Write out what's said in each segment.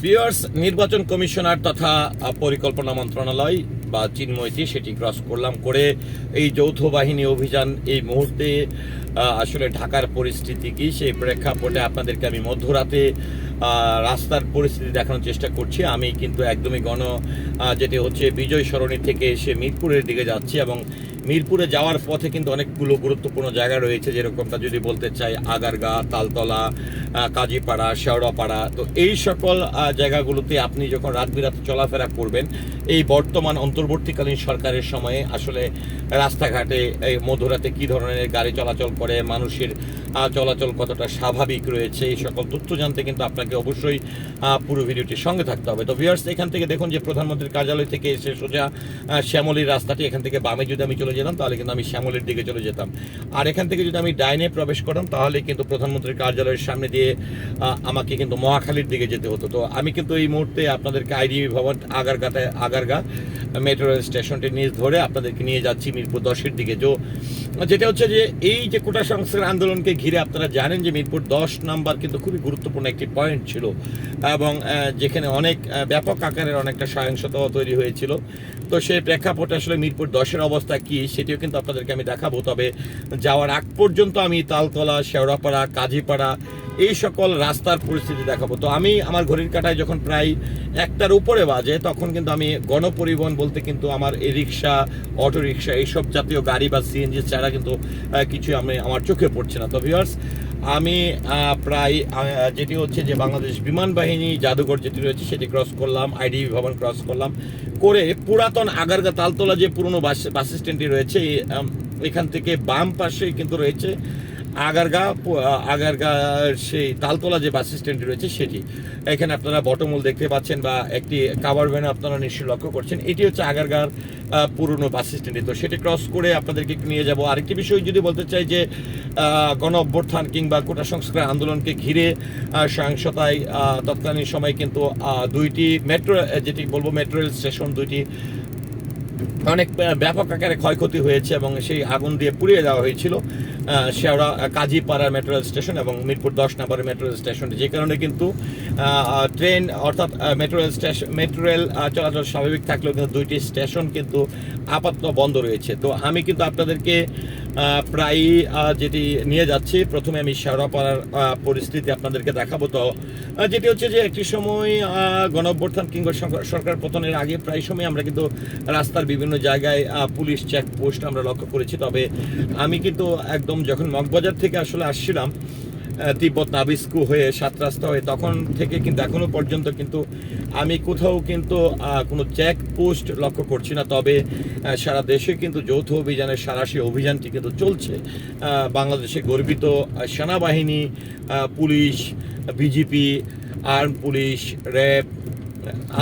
Viewers, নির্বাচন commissioner তথা পরিকল্পনা মন্ত্রণালয় বা চিন্ময়টি সেটি ক্রস করলাম করে এই যৌথ বাহিনী অভিযান এই মুহূর্তে আসলে ঢাকার পরিস্থিতি কি সেই প্রেক্ষাপটে আপনাদেরকে আমি মধ্যরাতে রাস্তার পরিস্থিতি দেখানোর চেষ্টা করছি। আমি কিন্তু একদমই যেটি হচ্ছে বিজয় সরণি থেকে এসে মিরপুরের দিকে যাচ্ছি এবং মিরপুরে যাওয়ার পথে কিন্তু অনেকগুলো গুরুত্বপূর্ণ জায়গা রয়েছে, যেরকমটা যদি বলতে চাই আগারগা, তালতলা, কাজীপাড়া, শেওড়াপাড়া। তো এই সকল জায়গাগুলোতে আপনি যখন রাত বিরাতে চলাফেরা করবেন এই বর্তমান অন্তর্বর্তীকালীন সরকারের সময়ে আসলে রাস্তাঘাটে এই মধ্যরাতে কী ধরনের গাড়ি চলাচল করে, মানুষের চলাচল কতটা স্বাভাবিক রয়েছে, এই সকল তথ্য জানতে কিন্তু আপনাকে অবশ্যই পুরো ভিডিওটির সঙ্গে থাকতে হবে। তো ভিউয়ার্স, এখান থেকে দেখুন যে প্রধানমন্ত্রীর কার্যালয় থেকে এসে সোজা শ্যামলীর রাস্তাটি, এখান থেকে বামে যদি আমি চলে যেতাম তাহলে কিন্তু আমি শ্যামলীর দিকে চলে যেতাম, আর এখান থেকে যদি আমি ডাইনে প্রবেশ করতাম তাহলে কিন্তু প্রধানমন্ত্রীর কার্যালয়ের সামনে দিয়ে আমাকে কিন্তু মহাখালীর দিকে যেতে হতো। তো আমি কিন্তু এই মুহূর্তে আপনাদেরকে আইডিবি ভবন আগারগা মেট্রো রেল স্টেশনটি নিজ ধরে আপনাদেরকে নিয়ে যাচ্ছি মিরপুর 10-এর দিকে। যেটা হচ্ছে যে এই যে কোটা সংস্কার আন্দোলনকে ঘিরে আপনারা জানেন যে মিরপুর 10 নাম্বার কিন্তু খুবই গুরুত্বপূর্ণ একটি পয়েন্ট ছিল এবং যেখানে অনেক ব্যাপক আকারের অনেকটা সহিংসতাও তৈরি হয়েছিল। তো সেই প্রেক্ষাপটে আসলে মিরপুর 10-এর অবস্থা কি সেটিও কিন্তু আপনাদেরকে আমি দেখাবো। তবে যাওয়ার আগ পর্যন্ত আমি তালতলা, শেওড়াপাড়া, কাজীপাড়া এই সকল রাস্তার পরিস্থিতি দেখাবো। তো আমি আমার ঘড়ির কাঁটায় যখন প্রায় 1টার উপরে বাজে তখন কিন্তু আমি গণপরিবহন বলতে কিন্তু আমার এই রিক্সা, অটো রিক্সা এইসব জাতীয় গাড়ি বা সিএনজি ছাড়া কিন্তু কিছু আমার চোখে পড়ছে না। তো ভিউয়ার্স, আমি প্রায় যেটি হচ্ছে যে বাংলাদেশ বিমান বাহিনী জাদুঘর যেটি রয়েছে সেটি ক্রস করলাম, আইডিবি ভবন ক্রস করলাম করে পুরাতন আগারগা তালতলা যে পুরনো বাস স্ট্যান্ডটি রয়েছে এখান থেকে বাম পাশে কিন্তু রয়েছে আগারগা সেই তালতলা যে বাস স্ট্যান্ডটি রয়েছে সেটি। এখানে আপনারা বটমূল দেখতে পাচ্ছেন বা একটি কাভার ভ্যান আপনারা নিশ্চয়ই লক্ষ্য করছেন, এটি হচ্ছে আগারগার পুরনো বাস স্ট্যান্ডটি। তো সেটি ক্রস করে আপনাদেরকে একটু নিয়ে যাব। আরেকটি বিষয় যদি বলতে চাই যে গণ অভ্যুত্থান কিংবা কোটা সংস্কার আন্দোলনকে ঘিরে সহিংসতায় তৎকালীন সময় কিন্তু দুইটি মেট্রো রেল স্টেশন দুইটি অনেক ব্যাপক আকারে ক্ষয়ক্ষতি হয়েছে এবং সেই আগুন দিয়ে পুড়িয়ে দেওয়া হয়েছিল কাজীপাড়ার মেট্রো রেল স্টেশন এবং মিরপুর 10 নম্বরের মেট্রো রেল স্টেশনটি, যে কারণে কিন্তু ট্রেন অর্থাৎ মেট্রো রেল চলাচল স্বাভাবিক থাকলেও কিন্তু দুইটি স্টেশন কিন্তু আপাতত বন্ধ রয়েছে। তো আমি কিন্তু আপনাদেরকে প্রায় যেটি নিয়ে যাচ্ছি, প্রথমে আমি শেওড়াপাড়ার পরিস্থিতি আপনাদেরকে দেখাবো। তো যেটি হচ্ছে যে একটি সময় গণ অভ্যুত্থান কিংবা সরকার পতনের আগে প্রায় সময় আমরা কিন্তু রাস্তার বিভিন্ন জায়গায় পুলিশ চেকপোস্ট আমরা লক্ষ্য করেছি। তবে আমি কিন্তু একদম যখন মগবাজার থেকে আসলে আসছিলাম তিব্বত নাবিস্কু হয়ে 7 রাস্তা হয়ে, তখন থেকে কিন্তু এখনো পর্যন্ত কিন্তু আমি কোথাও কিন্তু কোনো চেকপোস্ট লক্ষ্য করছি না। তবে সারা দেশে কিন্তু যৌথ অভিযানের সেই অভিযানটি কিন্তু চলছে। বাংলাদেশে গর্বিত সেনাবাহিনী, police, BGP, arm police, RAB,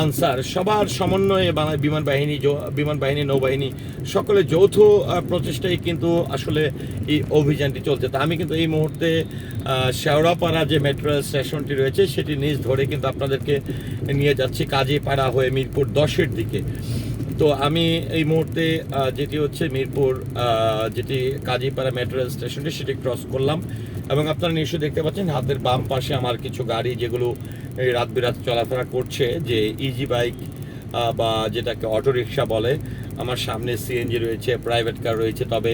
Ansar সবার সমন্বয়ে বিমান বাহিনী, নৌবাহিনী সকলে যৌথ প্রচেষ্টায় কিন্তু আসলে এই অভিযানটি চলছে। তা আমি কিন্তু এই মুহূর্তে শেওড়াপাড়া যে মেট্রো স্টেশনটি রয়েছে সেটি নিজ ধরে কিন্তু আপনাদেরকে নিয়ে যাচ্ছি কাজীপাড়া হয়ে মিরপুর 10-এর দিকে। তো আমি এই মুহূর্তে যেটি হচ্ছে মিরপুর যেটি কাজীপাড়া মেট্রো রেল স্টেশনটি সেটি ক্রস করলাম এবং আপনারা নিশ্চয়ই দেখতে পাচ্ছেন হাতের বাম পাশে আমার কিছু গাড়ি যেগুলো এই রাত বিরাত চলাফেরা করছে, যে ইজি বাইক বা যেটাকে অটো রিক্সা বলে। আমার সামনে সিএনজি রয়েছে, প্রাইভেট কার রয়েছে, তবে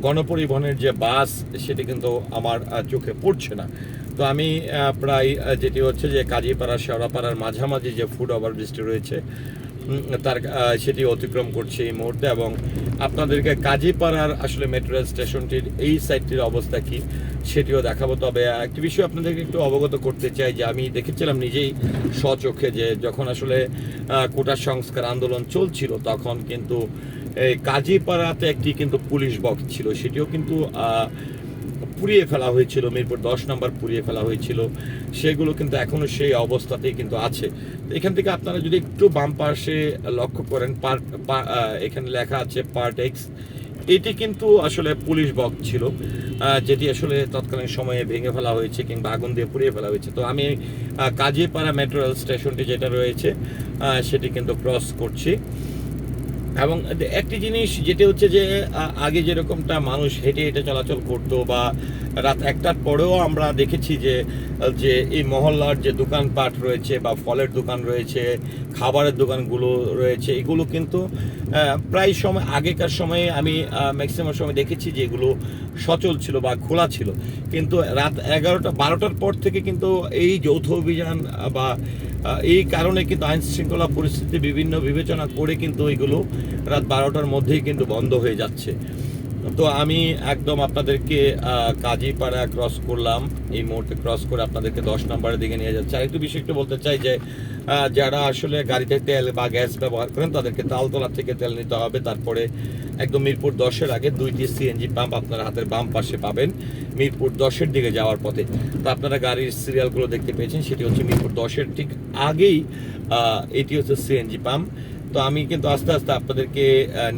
গণপরিবহনের যে বাস সেটি কিন্তু আমার চোখে পড়ছে না। তো আমি প্রায় যেটি হচ্ছে যে কাজীপাড়া শেওড়াপাড়ার মাঝামাঝি যে ফুট ওভারব্রিজটি রয়েছে সেটি অতিক্রম করছে এই মুহূর্তে এবং আপনাদেরকে কাজীপাড়ার আসলে মেট্রো রেল স্টেশনটির এই সাইডটির অবস্থা কি সেটিও দেখাবো। তবে একটি বিষয় আপনাদেরকে একটু অবগত করতে চাই যে আমি দেখেছিলাম নিজেই স্বচক্ষে যে যখন আসলে কোটা সংস্কার আন্দোলন চলছিল তখন কিন্তু এই কাজীপাড়াতে একটি কিন্তু পুলিশ বক্স ছিল, সেটিও কিন্তু পুড়িয়ে ফেলা হয়েছিল, মিরপুর 10 নম্বর পুড়িয়ে ফেলা হয়েছিল। সেগুলো কিন্তু এখনো সেই অবস্থাতেই কিন্তু আছে। এখান থেকে আপনারা যদি একটু বাম পাশে লক্ষ্য করেন এখানে লেখা আছে পার্ট এক্স, এটি কিন্তু আসলে পুলিশ বক্স ছিল যেটি আসলে তৎকালীন সময়ে ভেঙে ফেলা হয়েছে কিংবা আগুন দিয়ে পুড়িয়ে ফেলা হয়েছে। তো আমি কাজীপাড়া মেট্রো রেল স্টেশনটি যেটা রয়েছে সেটি কিন্তু ক্রস করছি এবং একটি জিনিস যেটি হচ্ছে যে আগে যেরকমটা মানুষ হেঁটে হেঁটে চলাচল করতো বা রাত 1টার পরেও আমরা দেখেছি যে যে এই মহল্লার যে দোকানপাট রয়েছে বা ফলের দোকান রয়েছে, খাবারের দোকানগুলো রয়েছে, এগুলো কিন্তু প্রায় সময় আগেকার সময়ে আমি ম্যাক্সিমাম সময় দেখেছি যে এগুলো সচল ছিল বা খোলা ছিল। কিন্তু রাত 11টা-12টার পর থেকে কিন্তু এই যৌথ অভিযান বা এই কারণে কিন্তু আইন শৃঙ্খলা পরিস্থিতি বিভিন্ন বিবেচনা করে কিন্তু এগুলো রাত 12টার মধ্যেই কিন্তু বন্ধ হয়ে যাচ্ছে। তো আমি একদম আপনাদেরকে কাজীপাড়া ক্রস করলাম, এই মুহূর্তে ক্রস করে আপনাদেরকে 10 নম্বরের দিকে নিয়ে যাচ্ছে। আরেকটু বিষয় একটু বলতে চাই যে যারা আসলে গাড়িতে তেল বা গ্যাস ব্যবহার করেন তাদেরকে তালতলা থেকে তেল নিতে হবে। তারপরে একদম মিরপুর 10-এর আগে 2টি সিএনজি পাম্প আপনারা হাতের বাম পাশে পাবেন মিরপুর 10-এর দিকে যাওয়ার পথে। তো আপনারা গাড়ির সিরিয়ালগুলো দেখতে পেয়েছেন, সেটি হচ্ছে মিরপুর 10-এর ঠিক আগেই এটি হচ্ছে সিএনজি পাম্প। তো আমি কিন্তু আস্তে আস্তে আপনাদেরকে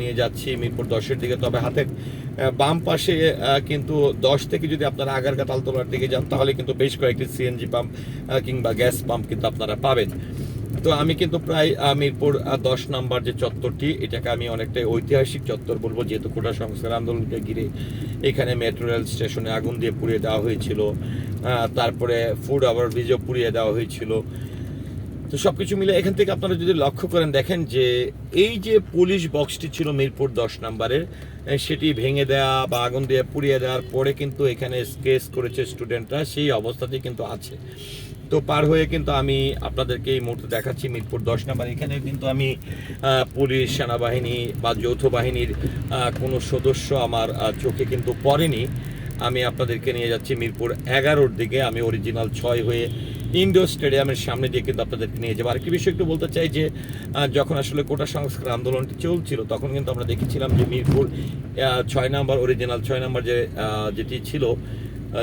নিয়ে যাচ্ছি মিরপুর 10-এর দিকে। তবে হাতের বাম পাশে কিন্তু 10 থেকে যদি আপনারা আগারগা তালতলার দিকে যান তাহলে কিন্তু বেশ কয়েকটি সিএনজি পাম্প কিংবা গ্যাস পাম্প কিন্তু আপনারা পাবেন। তো আমি কিন্তু প্রায় মিরপুর 10 নম্বর যে চত্বরটি, এটাকে আমি অনেকটাই ঐতিহাসিক চত্বর বলবো, যেহেতু কোটা সংস্কার আন্দোলনকে ঘিরে এখানে মেট্রো রেল স্টেশনে আগুন দিয়ে পুড়িয়ে দেওয়া হয়েছিল, তারপরে ফুড ওভারব্রিজও পুড়িয়ে দেওয়া হয়েছিল। তো সবকিছু মিলে এখান থেকে আপনারা যদি লক্ষ্য করেন দেখেন যে এই যে পুলিশ বক্সটি ছিল মিরপুর 10 নম্বরের, সেটি ভেঙে দেওয়া বা আগুন দিয়ে পুড়িয়ে দেওয়ার পরে কিন্তু এখানে স্কেচ করেছে স্টুডেন্টরা, সেই অবস্থাতেই কিন্তু আছে। তো পার হয়ে কিন্তু আমি আপনাদেরকে এই মুহূর্তে দেখাচ্ছি মিরপুর 10 নম্বর। এখানে কিন্তু আমি পুলিশ, সেনাবাহিনী বা যৌথ বাহিনীর কোনো সদস্য আমার চোখে কিন্তু পড়েনি। আমি আপনাদেরকে নিয়ে যাচ্ছি মিরপুর 11-র দিকে। আমি অরিজিনাল 6 হয়ে ইন্ডোর স্টেডিয়ামের সামনে দিয়ে কিন্তু আপনাদেরকে নিয়ে যাবো। আরেকটি বিষয় একটু বলতে চাই যে যখন আসলে কোটা সংস্কার আন্দোলনটি চলছিল তখন কিন্তু আমরা দেখেছিলাম যে মিরপুর 6 নম্বর, অরিজিনাল 6 নম্বর যেটি ছিল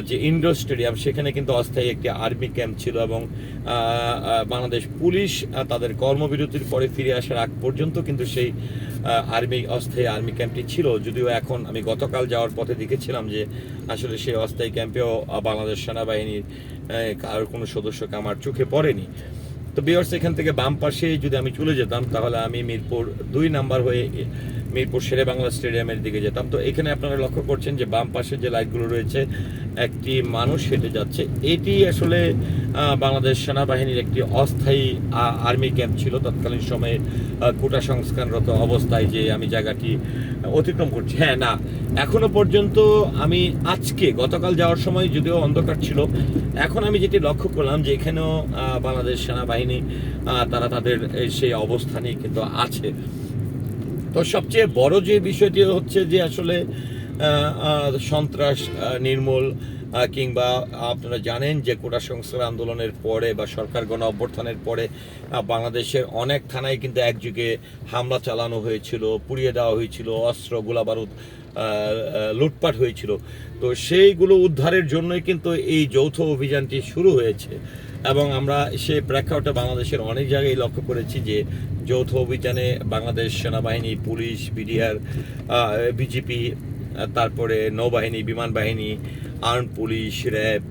যে ইন্ডোর স্টেডিয়াম, সেখানে কিন্তু অস্থায়ী একটি আর্মি ক্যাম্প ছিল এবং বাংলাদেশ পুলিশ তাদের কর্মবিরতির পরে ফিরে আসার আগ পর্যন্ত কিন্তু সেই অস্থায়ী আর্মি ক্যাম্পটি ছিল। যদিও এখন আমি গতকাল যাওয়ার পথে দেখেছিলাম যে আসলে সেই অস্থায়ী ক্যাম্পেও বাংলাদেশ সেনাবাহিনীর কারোর কোনো সদস্যকে আমার চোখে পড়েনি। তো ভিউয়ার্স, এখান থেকে বাম পাশে যদি আমি চলে যেতাম তাহলে আমি মিরপুর 2 নাম্বার হয়ে মিরপুর শেরে বাংলা স্টেডিয়ামের দিকে যেতাম। তো এখানে আপনারা লক্ষ্য করছেন যে বাম পাশে যে লাইটগুলো রয়েছে, একটি মানুষ হেঁটে যাচ্ছে। এটি আসলে বাংলাদেশ সেনাবাহিনীর একটি অস্থায়ী আর্মি ক্যাম্প ছিল তৎকালীন সময়ে কোটা সংস্কাররত অবস্থায়, যে আমি জায়গাটি অতিক্রম করছি। হ্যাঁ, না, এখনো পর্যন্ত আমি গতকাল যাওয়ার সময় যদিও অন্ধকার ছিল, এখন আমি যেটি লক্ষ্য করলাম যে এখানেও বাংলাদেশ সেনাবাহিনী তারা তাদের সেই অবস্থানেই কিন্তু আছে। তো সবচেয়ে বড় যে বিষয়টি হচ্ছে যে আসলে সন্ত্রাস নির্মূল কিংবা আপনারা জানেন যে কোটা সংস্কার আন্দোলনের পরে বা সরকার গণ অভ্যুত্থানের পরে বাংলাদেশের অনেক থানায় কিন্তু একযুগে হামলা চালানো হয়েছিল, পুড়িয়ে দেওয়া হয়েছিল, অস্ত্র গোলাবারুদ লুটপাট হয়েছিল। তো সেইগুলো উদ্ধারের জন্যই কিন্তু এই যৌথ অভিযানটি শুরু হয়েছে এবং আমরা সেই প্রেক্ষাপটে বাংলাদেশের অনেক জায়গায় লক্ষ্য করেছি যে যৌথ অভিযানে বাংলাদেশ সেনাবাহিনী, পুলিশ, বিডিআর, বিজিপি, তারপরে নৌবাহিনী, বিমান বাহিনী, আর্ম পুলিশ, র্যাব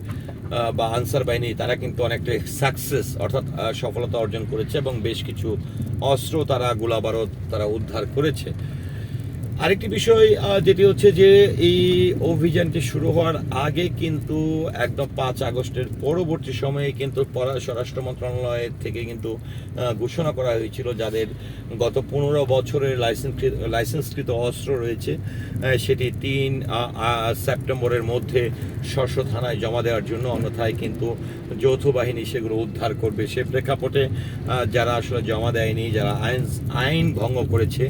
বা আনসার বাহিনী, তারা কিন্তু অনেকটা সাকসেস অর্থাৎ সফলতা অর্জন করেছে এবং বেশ কিছু অস্ত্র, গোলাবারুদ তারা উদ্ধার করেছে। আরেকটি বিষয় যেটি হচ্ছে যে এই অভিযানটি শুরু হওয়ার আগে কিন্তু একদম 5 আগস্টের পরবর্তী সময়ে কিন্তু স্বরাষ্ট্র মন্ত্রণালয়ের থেকে কিন্তু ঘোষণা করা হয়েছিল যাদের গত 15 বছরের লাইসেন্সকৃত অস্ত্র রয়েছে সেটি 3 সেপ্টেম্বরের মধ্যে স্ব থানায় জমা দেওয়ার জন্য, অন্যথায় কিন্তু যৌথ বাহিনী সেগুলো উদ্ধার করবে। সে প্রেক্ষাপটে যারা আসলে জমা দেয়নি, যারা আইন ভঙ্গ করেছে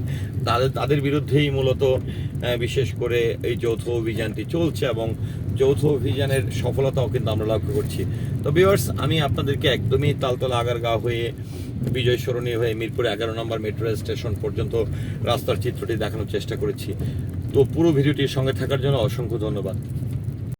তাদের বিরুদ্ধেই মূলত বিশেষ করে এই যৌথ অভিযানটি চলছে এবং যৌথ অভিযানের সফলতাও কিন্তু আমরা লক্ষ্য করছি। তো ভিউয়ার্স, আমি আপনাদেরকে একদমই তালতলা আগারগাঁও হয়ে বিজয় সরণি হয়ে মিরপুর 11 নম্বর মেট্রো রেল স্টেশন পর্যন্ত রাস্তার চিত্রটি দেখানোর চেষ্টা করেছি। তো পুরো ভিডিওটির সঙ্গে থাকার জন্য অসংখ্য ধন্যবাদ।